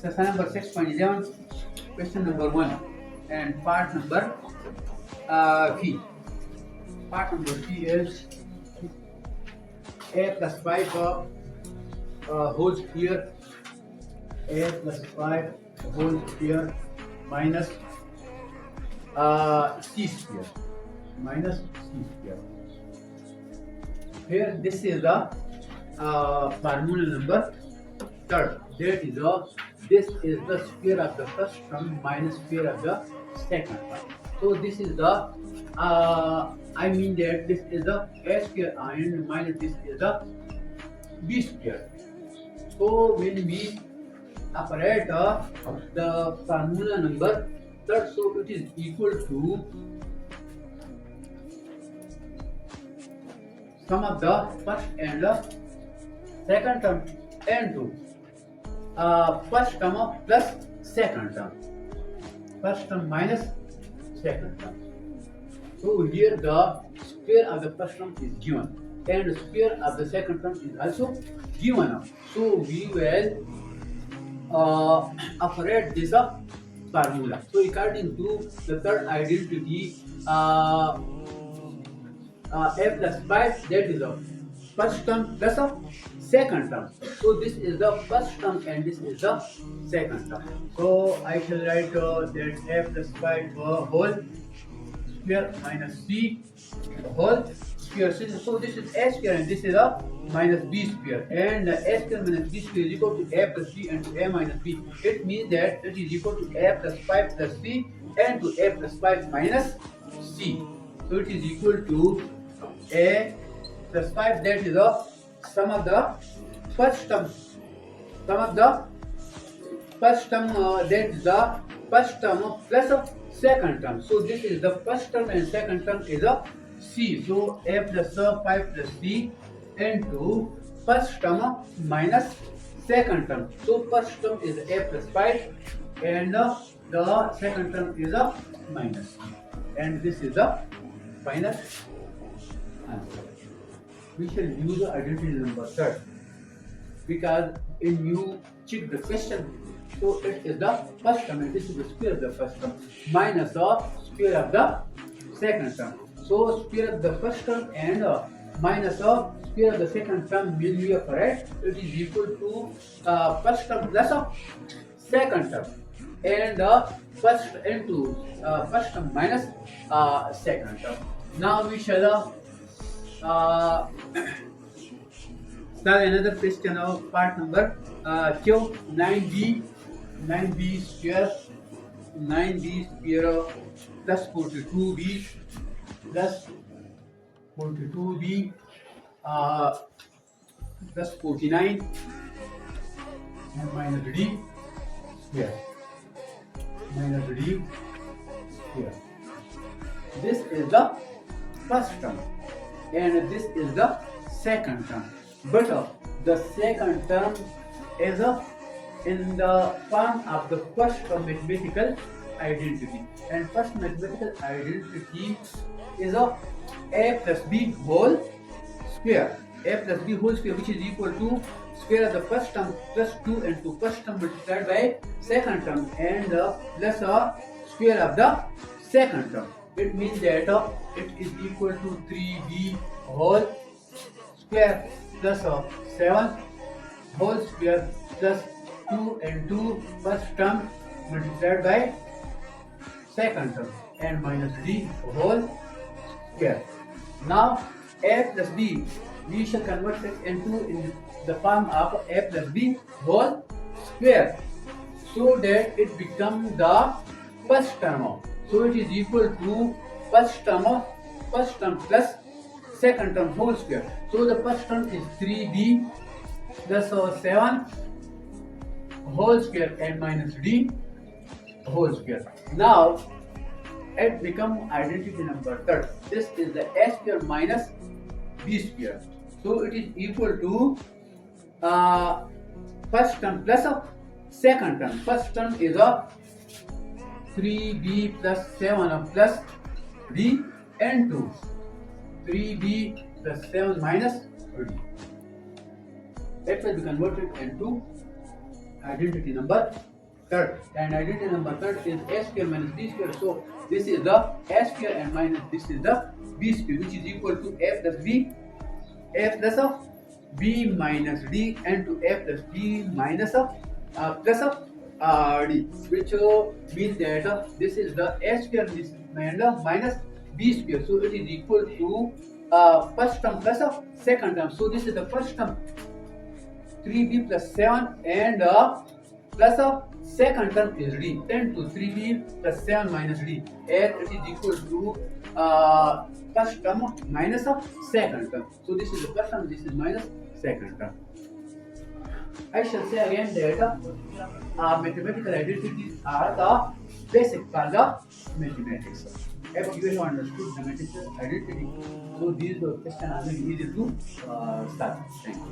exercise number 6.11, question number 1, and part number V. Part number V is a plus 5 whole square, a plus 5 whole square minus c square, minus c square. Here this is the formula number third. That is this is the square of the first term minus square of the second term. So this is the I mean that this is the a square and minus this is the b square. So when we operate the formula number third, so it is equal to sum of the first and the second term into first term plus second term, first term minus second term. So here the square of the first term is given and the square of the second term is also given. So we will operate this formula. So according to the third identity, a plus 5, that is the first term plus a second term. So this is the first term and this is the second term. So I shall write that a plus 5 whole square minus b whole square. So this is a square and this is a minus b square, and a square minus b square is equal to a plus b and to a minus b. It means that it is equal to a plus 5 plus c and to a plus 5 minus c. So it is equal to a plus 5, that is the sum of the first term, sum of the first term, that is the first term plus a second term. So this is the first term and second term is a c. So a plus 5 plus c into first term minus second term. So first term is a plus 5 and the second term is a minus c, and this is the final answer. We shall use the identity number third because when you check the question, so it is the first term and this is the square of the first term minus the square of the second term. So square of the first term and minus the square of the second term will be correct. It is equal to first term plus second term and first into first term minus second term. Now we shall start another question of part number Q. 9b square, 9b square plus 42b plus 42b plus 49 and minus d square, minus d square. This is the first term and this is the second term, but the second term is in the form of the first mathematical identity, and first mathematical identity is a plus b whole square, a plus b whole square, which is equal to square of the first term plus 2 into first term multiplied by second term and plus square of the second term. It means that it is equal to 3b whole square plus 7 whole square plus 2 and 2 first term multiplied by second term and minus d whole square. Now a plus b, we shall convert it into in the form of a plus b whole square so that it becomes the first term. So it is equal to first term plus second term whole square. So the first term is 3b plus 7 whole square and minus d whole square. Now it becomes identity number third. This is the a square minus b square. So it is equal to first term plus second term. First term is a 3b plus 7 plus d and 2, 3b plus 7 minus d. It will be converted into identity number third, and identity number third is a square minus b square. So this is the a square and minus this is the b square, which is equal to a plus b, a plus of b minus d, and to a plus b minus of plus of d, which means that this is the a square and minus b square. So it is equal to first term plus of second term. So this is the first term 3b plus 7 and plus of second term is d, 10 to 3b plus 7 minus d, and it is equal to first term minus of second term. So this is the first term, this is minus second term. I shall say again that mathematical identities are the basic for the mathematics. If you have understood the mathematical identity, so these questions are very easy to start. Thank you.